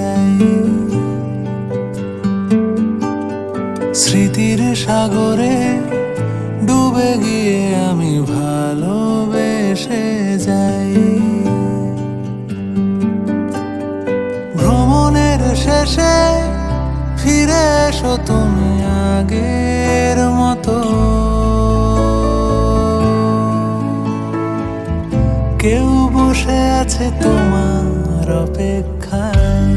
যাই। স্মৃতির সাগরে ডুবে গিয়ে আমি ভালোবেসে যাই। ভ্রমণের শেষে ফিরে এসো তুমি আগের মতো। কেউ বসে আছে তোমার অপেক্ষায়।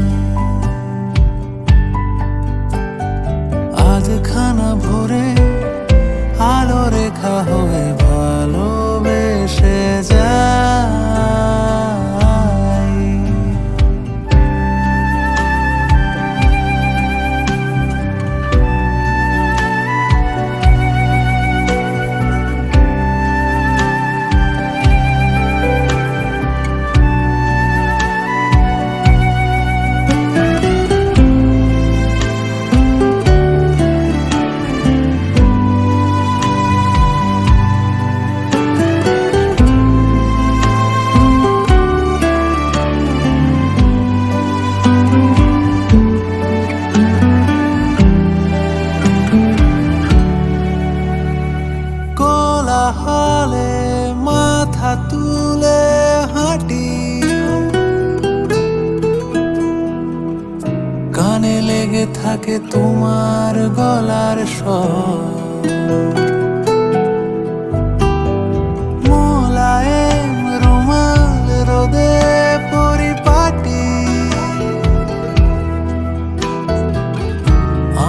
আজ খানা ভরে আলো রেখা হয়ে ভালোবেসে যাই। কোলাহলে মাথা তুলে হাঁটি, কানে লেগে থাকে তোমার গলার স্বর। মোলায়েম রুমাল রোদে পরিপাটি,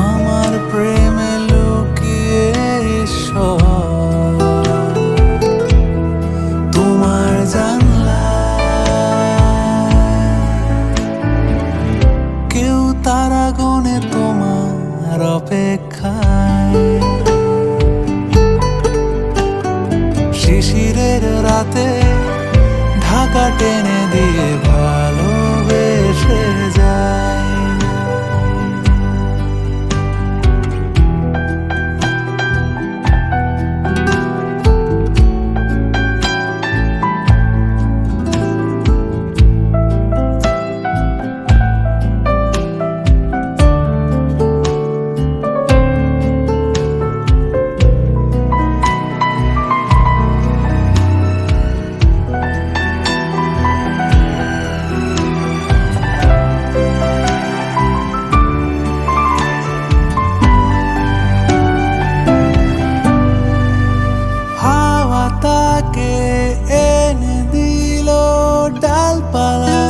আমার প্রেমে লুকিয়ে ঈশ্বর। তোমার জানলায় কেউ তারা গনে তোমার অপেক্ষায়। শিশিরের রাতে ঢাকা টেনে দিয়ে ভালোবেসে যায়। তাকে এনে দিল ডালপালা,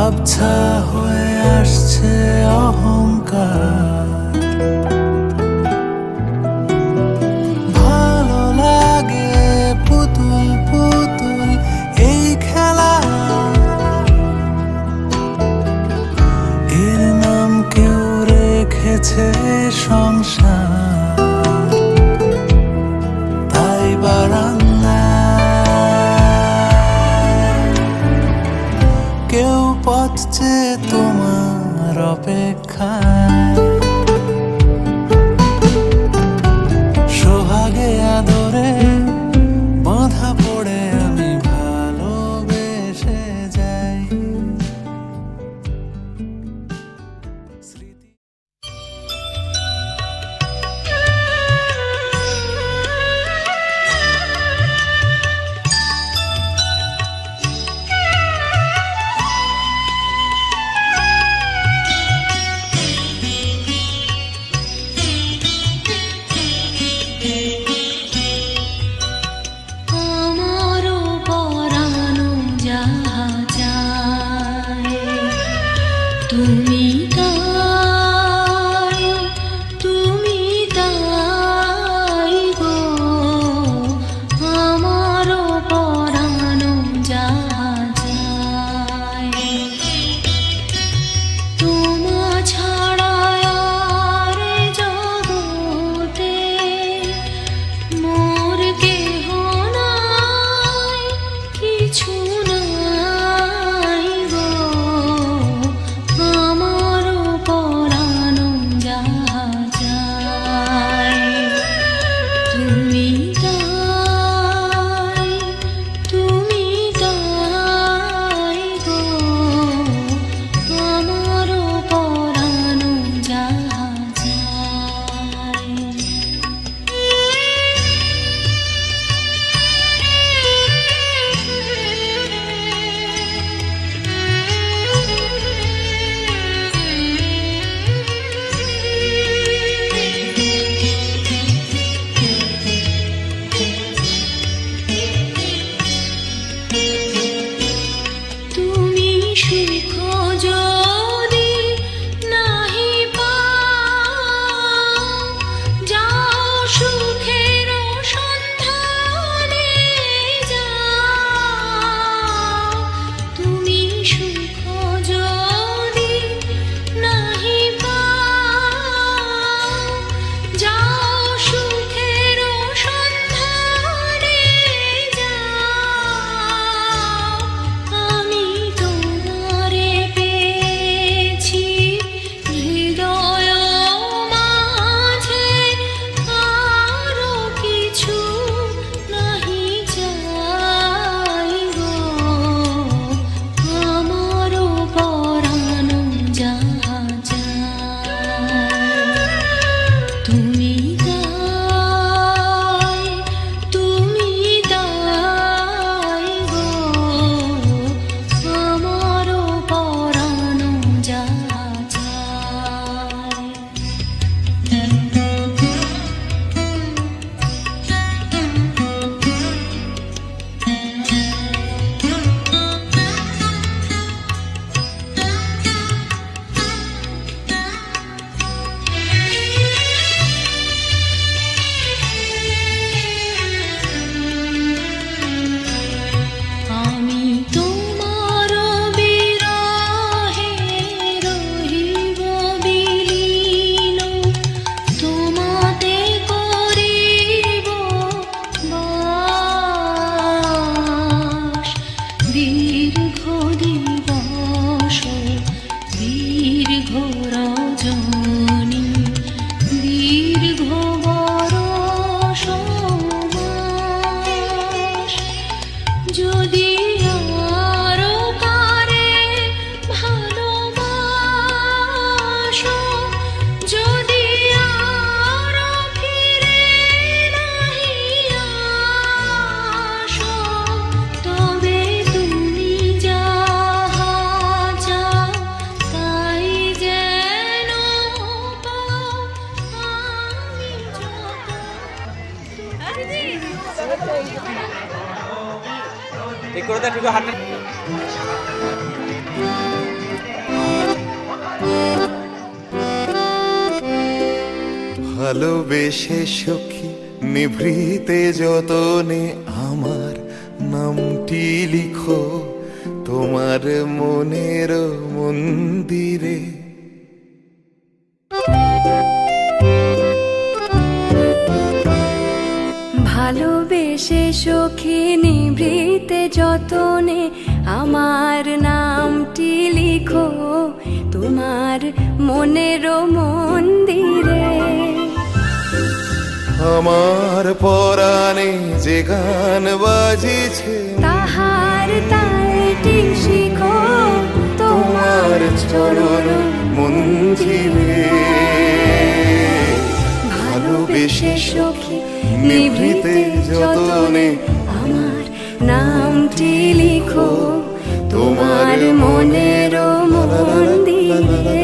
আবছা হয়ে আসছে অহংকার। ভালো লাগে পুতুল পুতুল এই খেলা, এর নাম কেউ রেখেছে সংসার। কেউ পথ চেয়ে তোমার অপেক্ষায়। সোহাগে আদরে বাঁধা পড়ে আমি ভালোবেসে যাই। ভালোবেসে সখী নিভৃতে যতনে আমার নামটি লিখো তোমার মনের মন্দিরে। ভালোবেসে সখী নিভৃতে যতনে আমার নামটি লিখো তোমার মনের মন্দিরে। আমার পরাণে যে গান বাজিছে তাহার তালটি শিখো তোমার চরণ মঞ্জিরে। ভালোবেসে সখী নিভৃতে যতনে আমার নামটি লিখো তোমার মনের মন্দিরে।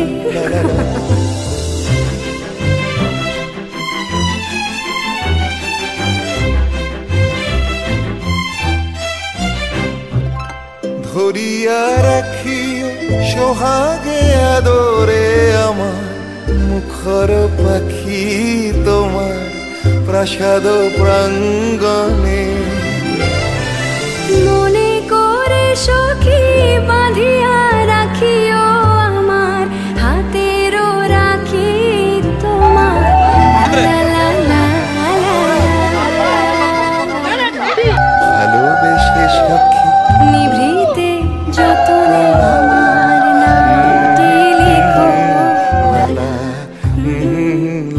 ধরিয়া রাখিও সোহাগে আদরে আমার মুখর পাখি তোমার প্রাসাদ প্রাঙ্গণে। মনে করে সখী বাঁধিয়া রাখিও আমার হাতের রাখি তোমার। লা লা লা লা। ভালোবেসে সখী নিভৃতে যতনে আমার নামটি লিখো।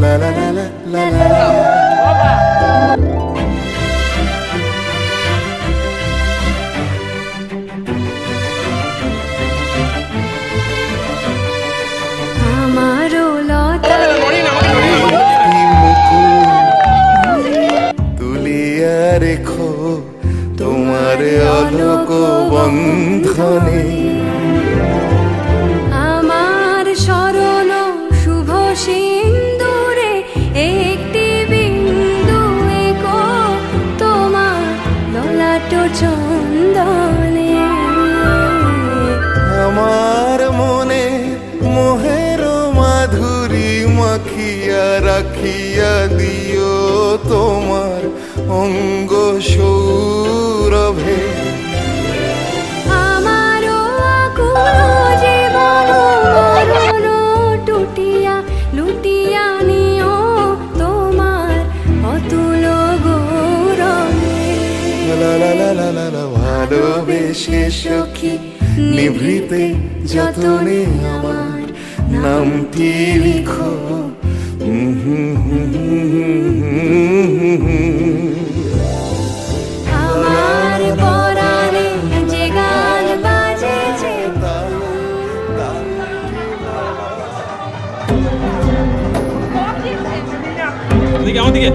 লা লা লা লা লা লা। আমারও লতা তুলিয়া রেখো তোমার অলোক বন্ধনে। আমার শরণ শুভ সিন্দুরে একটি বিন্দু এগো তোমার ললাট চন্দনে। আমার মনে মোহের মাধুরী মাখিয়া রাখিয়া দিও তোমার অঙ্গ সৌরভে। আমারও আকুল জীবন মরণ টুটিয়া লুটিয়া নিও তোমার অতুল গৌরবে। লা লা লা লা লা লা। ভালোবেসে সখী নিভৃতে যতনে আমার নামটি লিখো। আমার পরাণে যে গান বাজেছে আমাদিকে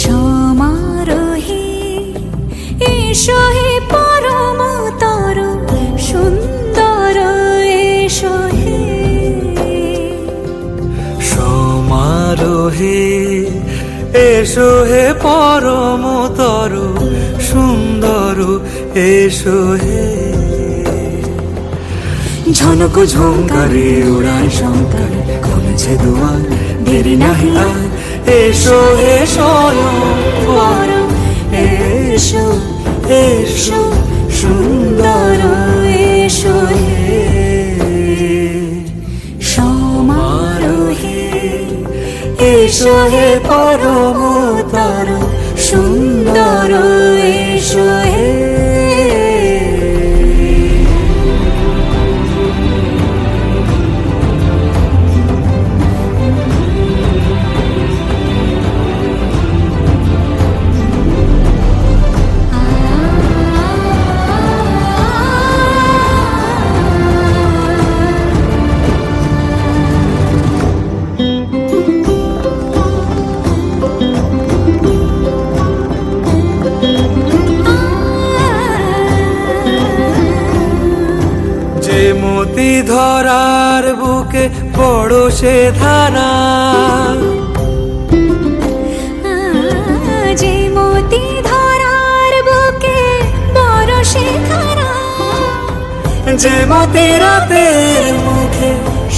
সমারোহে এসো হে পরম তর সুন্দর এসো হে। সমারোহে এসো হে পরমতর সুন্দর এসো হে। ঝনক ঝঙ্কারে উড়ায় শঙ্কর খুলেছে দুয়ার দেরি নাহি আর। এসো হে স্বয়ং পরম এসো এসো সুন্দর এসো হে। সমারোহে এসো হে পরমতর সুন্দর এসো হে। মতি ধরার বুকে বড় সে ধারা, যে মতি ধরার বুকে বড় সে ধারা, যে মতি রাতের মুখে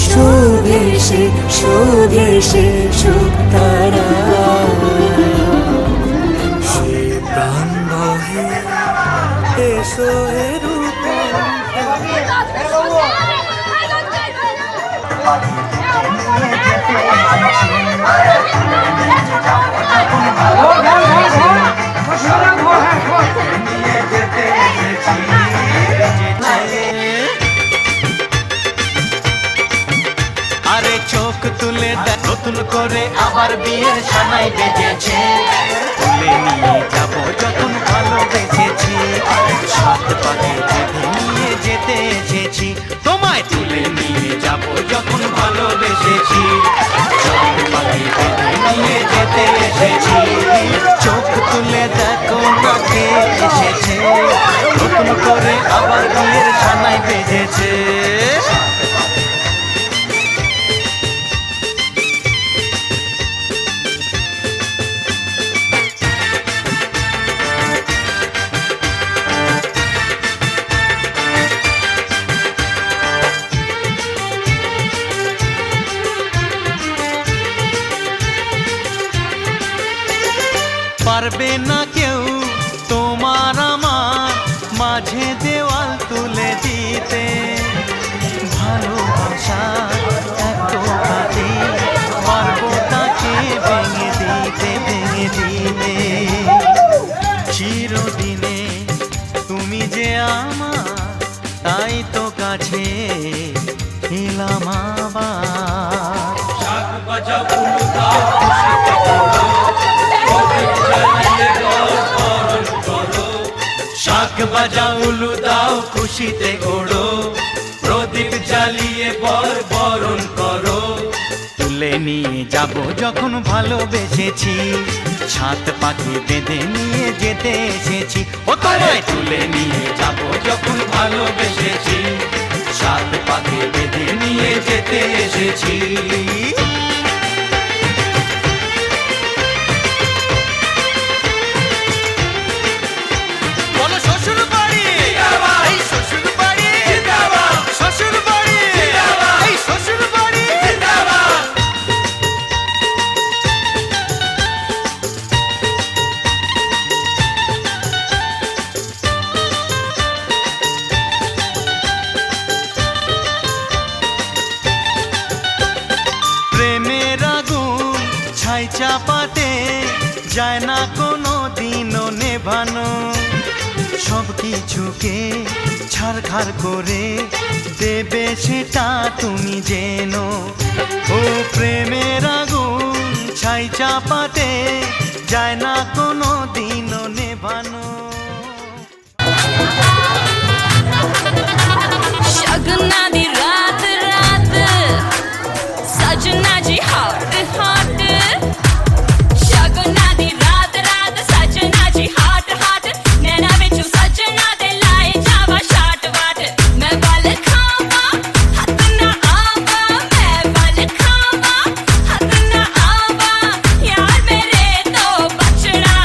শোভে সে শুকতারা। সে প্রাণ বহে এসো হে রূপম। আরে চোখ তুলে দেখ, নতুন করে আবার বিয়ের সানাই বেজেছে। তুলে নিয়ে যাব যখন ভালোবেসেছি, সাত পাকে বেঁধে নিয়ে যেতে এসেছি। তোমায় তুলে নিয়ে যাব যখন ভালোবেসেছি, সাত পাকে বেঁধে নিয়ে যেতে এসেছি। চোখ তুলে দেখো না কে এসেছে, নতুন করে আবার বিয়ের সানাই বেজেছে। পারবে না কেউ তোমার আমার মাঝে দেওয়াল তুলে দিতে। ভালোবাসা এত কাটে, পারবো তাকে ভেঙে দিতে। চিরদিনে তুমি যে আমার, তাই তো কাছে এলাম আবার। শাক বাজাও উলু দাও খুশিতে ওড়ো, প্রদীপ জ্বালিয়ে বরণ করো। তুলে নিয়ে যাব যখন ভালোবেসেছি, ছাত পাখি বেঁধে নিয়ে যেতে এসেছি। ও তোমায় তুলে নিয়ে যাব যখন ভালোবেসেছি, ছাত পাখি বেঁধে নিয়ে যেতে এসেছি। চাপাতে যায় না কোনো দিনও নেভানো, সব কিছুকে ছাড়খাড় করে দেবে সেটা তুমি জেনো। ও প্রেমের আগুন ছাই চাপাতে যায় না কোনো দিনও নেভানো। शगना दी रात रात सजना जी हॉट हॉट, शगना दी रात रात सजना जी हॉट हॉट। नैना बिचू सजना दे लाए जावा शाट वाट। मैं बल खावा हथ ना आवा, मैं बल खावा हथ ना आवा, यार मेरे तो बचना।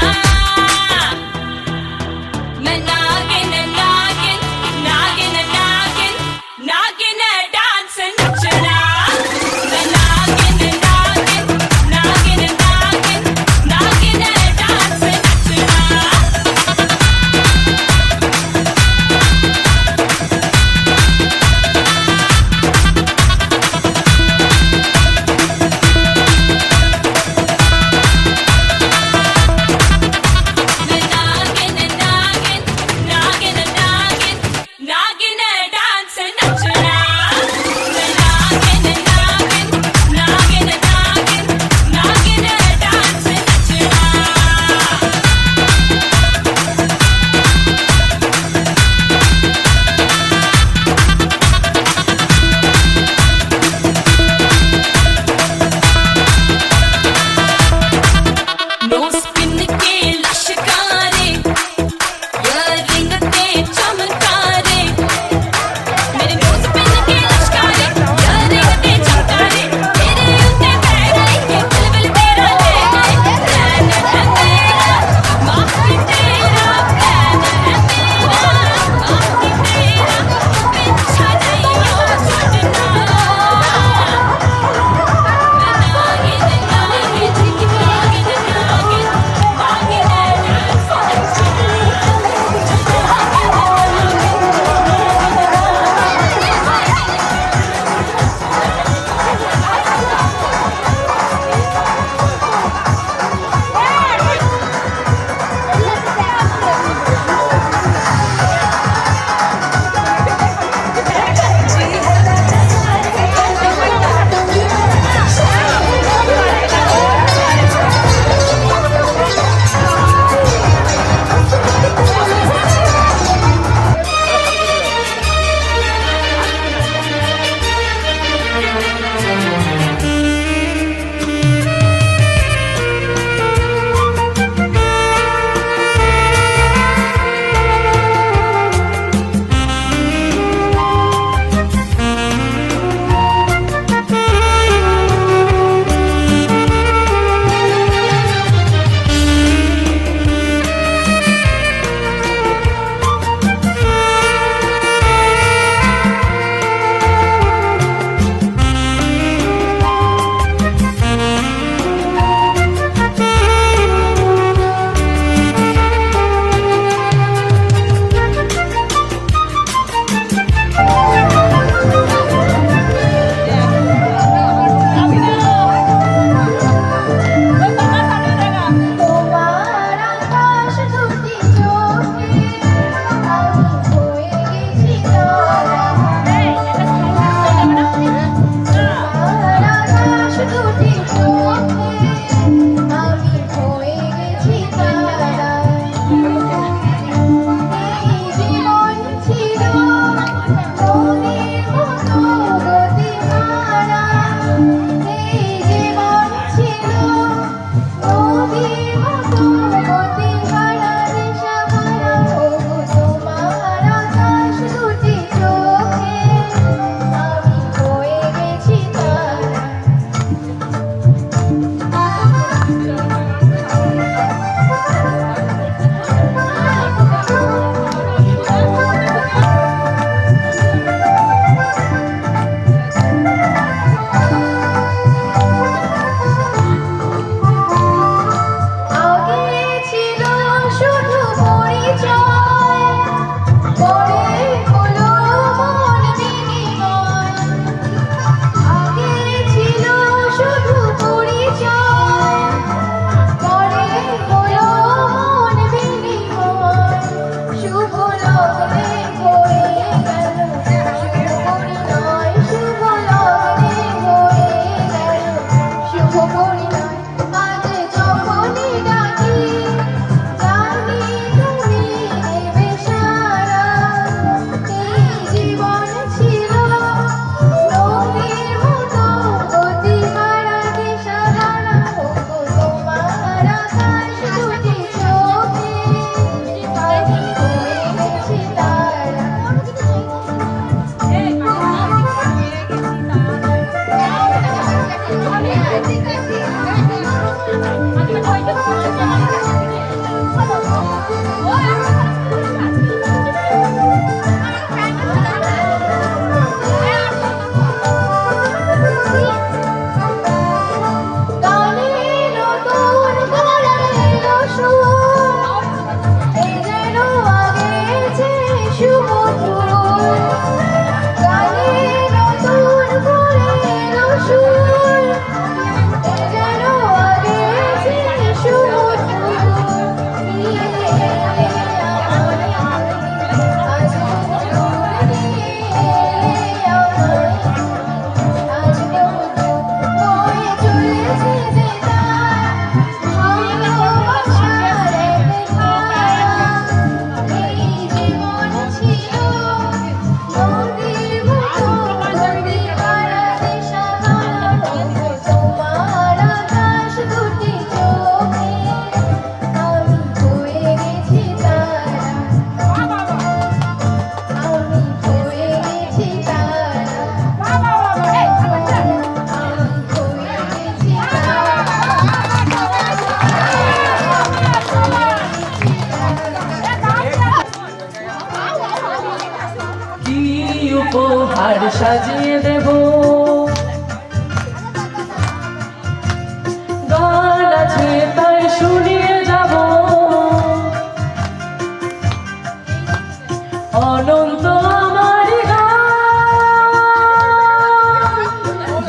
হার সাজিয়ে দেব গান আছে তাই শুনিয়ে যাব অনন্ত আমার গান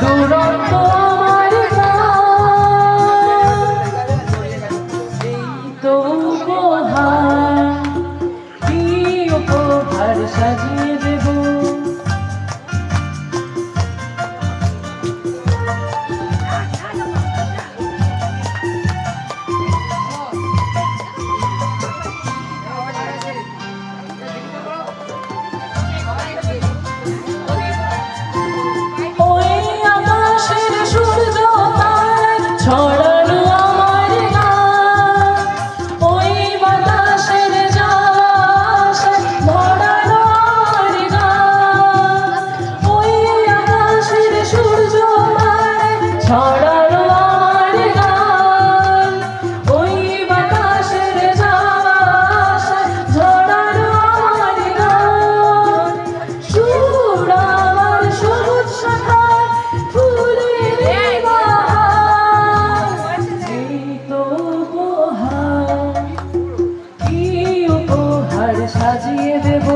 দুরন্ত আমার গান এই তো উপহার কি উপহার সাজিয়ে দেব ওই আকাশের সূর্য তারায় ছড়ানো আমার গান ওই বাতাসের যাওয়া ভরানো আমার গান ওই আকাশের সূর্য তারায় ছড়ানো আমার গান ওই বাতাসের যাওয়া ঝরানো আমার গান সুর আমার সবুজ শাখায় ফুলের বাহার এই তো উপহার কি উপহার সাজিয়ে দেব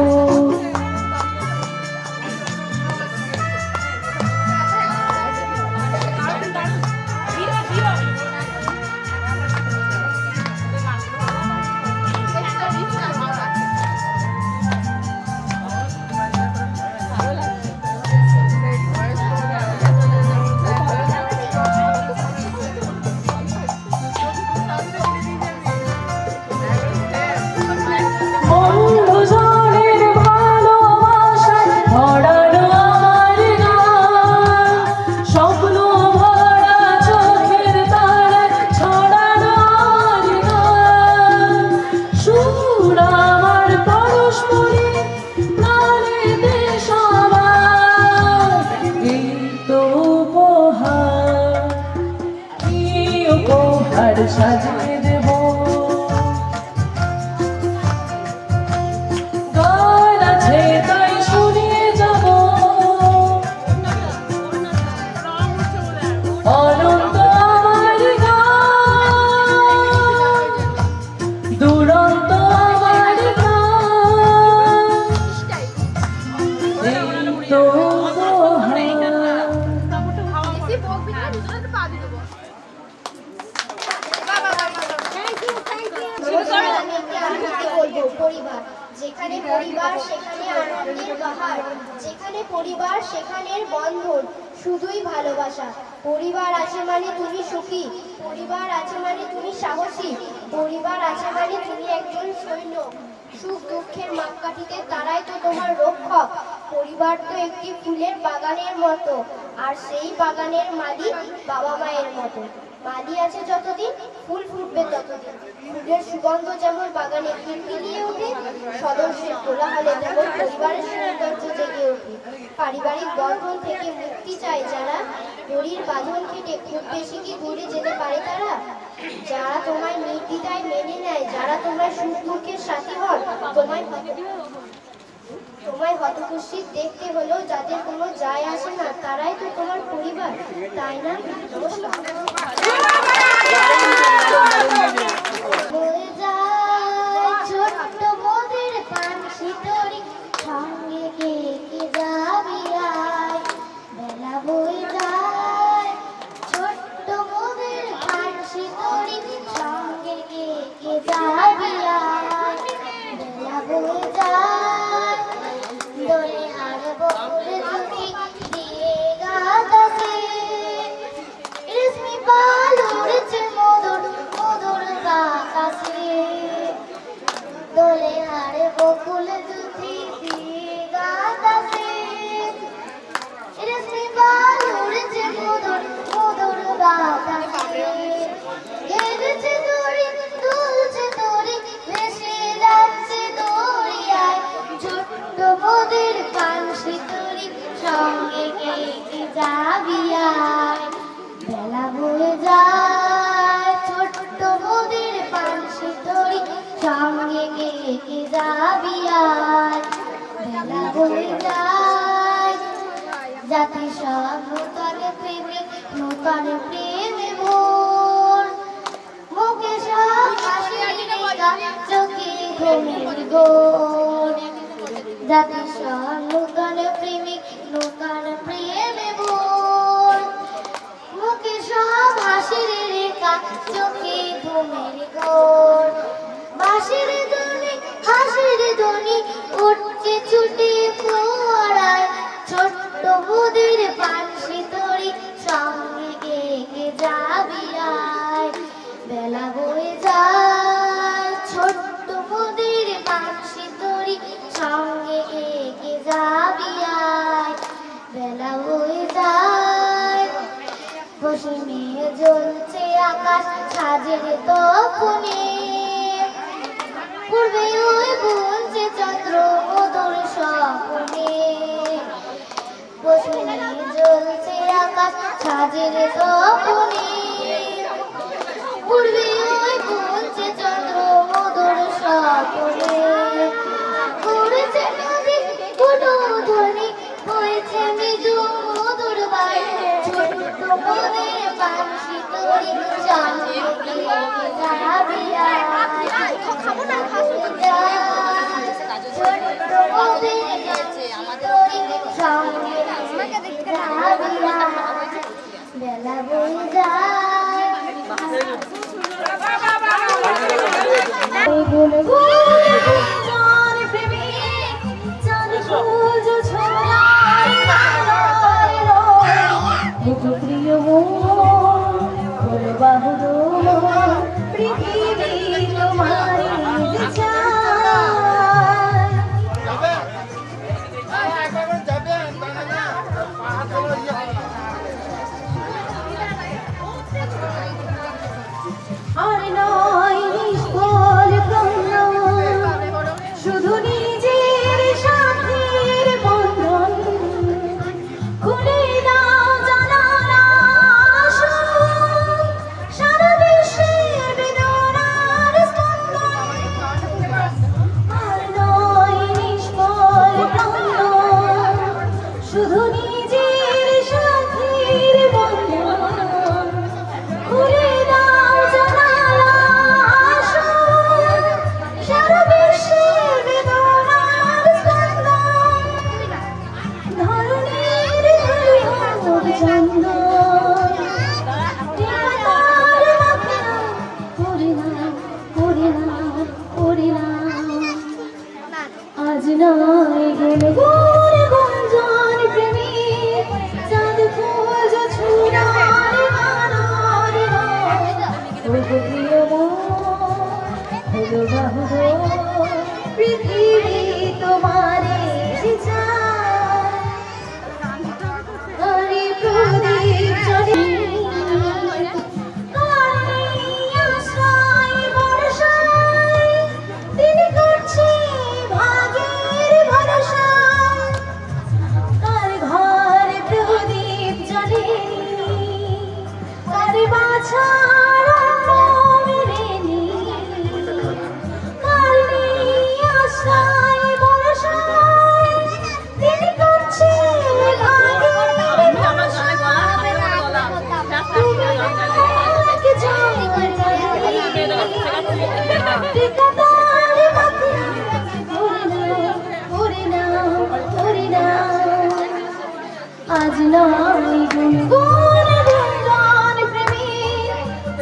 বন্ধুজনের ভালোবাসায় ভরানো আমার গান স্বপ্ন ভরা চোখের তারায় ছড়ানো আমার গান সুর আমার পরস্পরে প্রাণেতে সবার এই তো উপহার কি উপহার সাজিয়ে দেব গান আছে তাই শুনিয়ে যাব অনন্ত আমার গান দুরন্ত আমার গান এই তো উপহার আমি একটি আনন্দে বলবো পরিবার যেখানে পরিবার সেখানে আনন্দের বাহার যেখানে পরিবার সেখানের বন্ধন শুধুই ভালোবাসা পরিবার আছে মানে তুমি সুখী পরিবার আছে মানে তুমি সাহসী পরিবার আছে মানে তুমি একজন সৈন্য সুখ দুঃখের মাপকাঠিতে তারাই তো তোমার রক্ষক পরিবার তো একটি ফুলের বাগানের মতো আর সেই বাগানের মালিক বাবা মায়ের মতো মালি আছে যতদিন ফুল ফুটবে ততদিন ফুলের সুগন্ধ যেমন বাগানে খিলখিলিয়ে ওঠে সদস্যের কোলাহলে যেমন পরিবারের সৌন্দর্য জেগে ওঠে পারিবারিক বন্ধন থেকে মুক্তি চায় যারা দড়ির বাঁধন কেটে খুব বেশি কি দূরে যেতে পারে তারা যারা তোমায় নির্দ্বিধায় মেনে নেয় যারা তোমার সুখ দুঃখের সাথী হন তোমায় হতখুশি দেখতে হলেও যাদের কোনো যায় আসে না তারাই তো তোমার পরিবার তাই না নমস্কার বয়ে যায় ছোট্ট মোদের পানসি তরি সঙ্গে কে কে যাবি আয় বেলা বয়ে যায় ছোট্ট মোদের পানসি তরি সঙ্গে কে কে যাবি আয় বেলা বয়ে যায় দোলে আর বকুল ঝুঁকি দিয়ে গাছে রেশমি পাল উড়ছে মধুর মধুর বাতাসে দোলে আর বকুল ঝুঁকি দিয়ে গাছে রেশমি পাল উড়ছে মধুর মধুর বাতাসে গেছে দড়ি দুলছে দড়ি ভেসে যাচ্ছে দড়িয়ায় ছোট্ট মোদের পানসি তরি সঙ্গে কে কে যাবি আয় বেলা বয়ে যায় ছোট্ট মোদের পানসি তরি সঙ্গে কে কে যাবি আয় বেলা বয়ে যায় জাতিসব নূতন প্রেমে নূতন প্রেমে ভোর মুখে সব হাসির রেখা চোখে ঘুমের ঘোর জাতিসব নূতন প্রেমে নূতন প্রেমে ভোর মুখে সব হাসির রেখা চোখে ঘুমের ঘোর বাঁশির ধ্বনি হাসির ধ্বনি উঠছে ছুটে পড়ায় ছোট্ট মুদির পানসি তরি সঙ্গে গেগে যাবি আয় বেলা বয়ে যায় ছোট্ট মুদির পানসি তরি সঙ্গে গেগে যাবি আয় বেলা বয়ে যায় পশ্চিমে জ্বলছে আকাশ সাজের তখনে পূর্বে ওই বুনছে চন্দ্র মধুর স্বপ্নে পশ্চিমে জ্বলছে আকাশ সাজের তখনে পূর্বে ওই বুনছে চন্দ্র মধুর স্বপ্নে করেছে নদী কোনো ধ্বনি হয়েছে মৃদু মধুর বায়ু ছোট্ট মনের পানসি তরি সঙ্গে গেগে যাবি আয় খাবো না ছোট্ট মনের তরি সঙ্গে গেগে যাবি আয় বেলা বয়ে যায় প্রিয় বাহুর পৃথিবী তোমার আর নয় নিষ্ফল প্রণাম শুধু নিজের সাথের বন্ধন খুলে দাও জানালা সারা বিশ্বের বেদনার স্পন্দন আর নয় নিষ্ফল প্রণাম শুধু নিজের সাথের বন্ধন খুলে দাও জানালা সারা বিশ্বের বেদনার স্পন্দন ধরণীর ধূলির চন্দন ঠিকাদার মাথা পরিণাম আজ নয় গুণ গুঞ্জন প্রেমী চাঁদ ফুল ছুড়ার গানার প্রিয় হলো বাহুর পৃথিবী তোমারে চায় হরি প্রদীপ জ্বলে আশ্রয় ভরসায় তিনি করছে ভাগের ভরসায় কার ঘরে প্রদীপ জ্বলে কার বাছার মেলেনি কার আশ্রয় ভরসায় তিনি করছে ভাগের ভরসায় তুমি আমাকে ঠিকাদার মাথা পরিণাম আজ নয় গুণ গুঞ্জন প্রেমী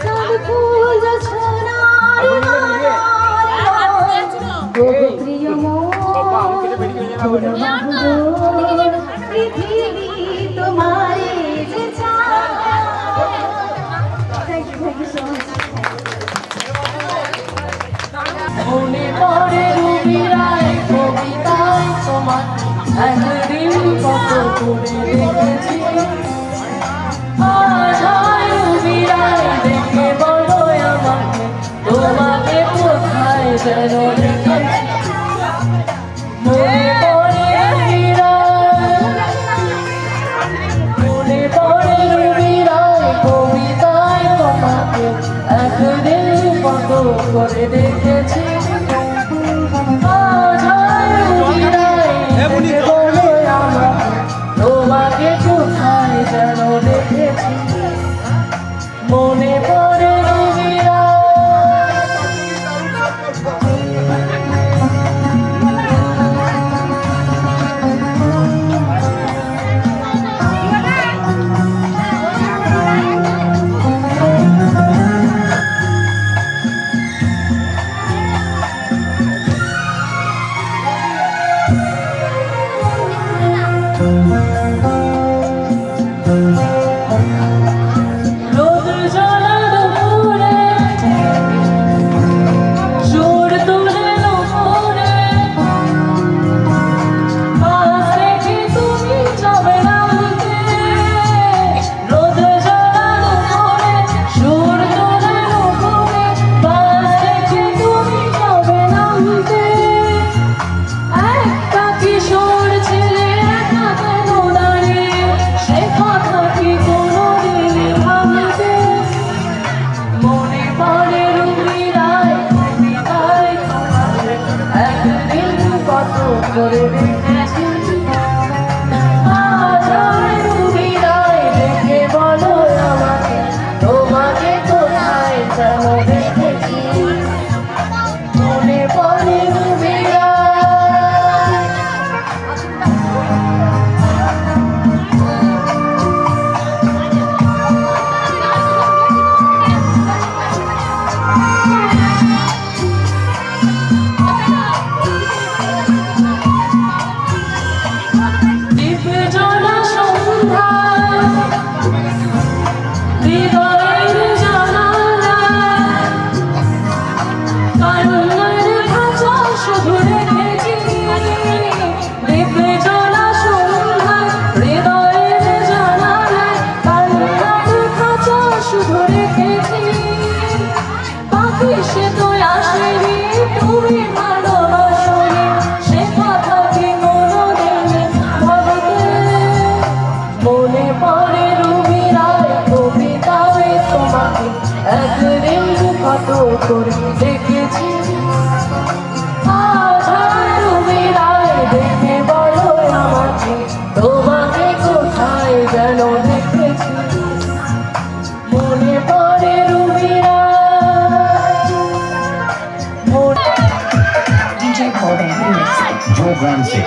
চাঁদ ফুল ছোনার প্রিয় পৃথিবী তোমারে যে চায় Thank you so much. মনে পড়ে রুবিরায় কবিতায় তোমার একদিন কত করে দেখেছি আজ হয় রুবিরায় দেখে বলো আমাকে তোমাকে কোথায় যেন দেখেছি মনে পড়ে রুবিরায় কবিতায় তোমাকে একদিন কত করে দেখেছি আজ হয় রুবিরায় দেখে বলো আমাকে তোমাকে করে রেখেছি আজ আর তুমি নাই দেখে বলো আমাকে তোমাকে কোথায় যেন দেখেছি মনে পড়ে রুবিরা করে দেখেছি আজ আর তুমি নাই দেখে বলো আমাকে তোমাকে কোথায় যেন দেখেছি মনে পড়ে রুবিরা DJ Corbin Remix, Joe Ramsey.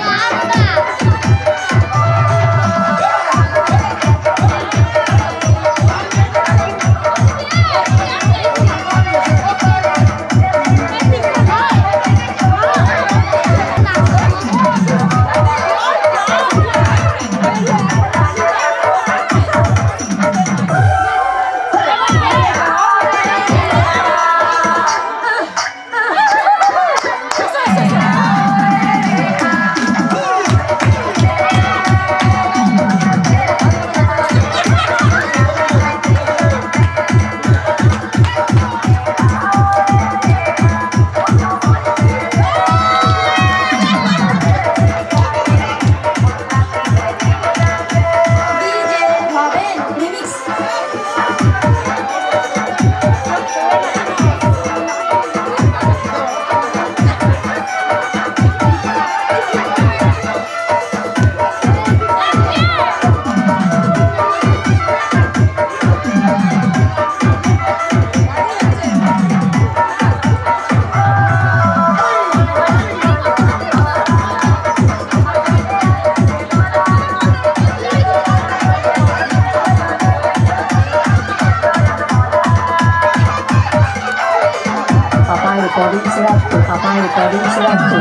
Papai recording satu.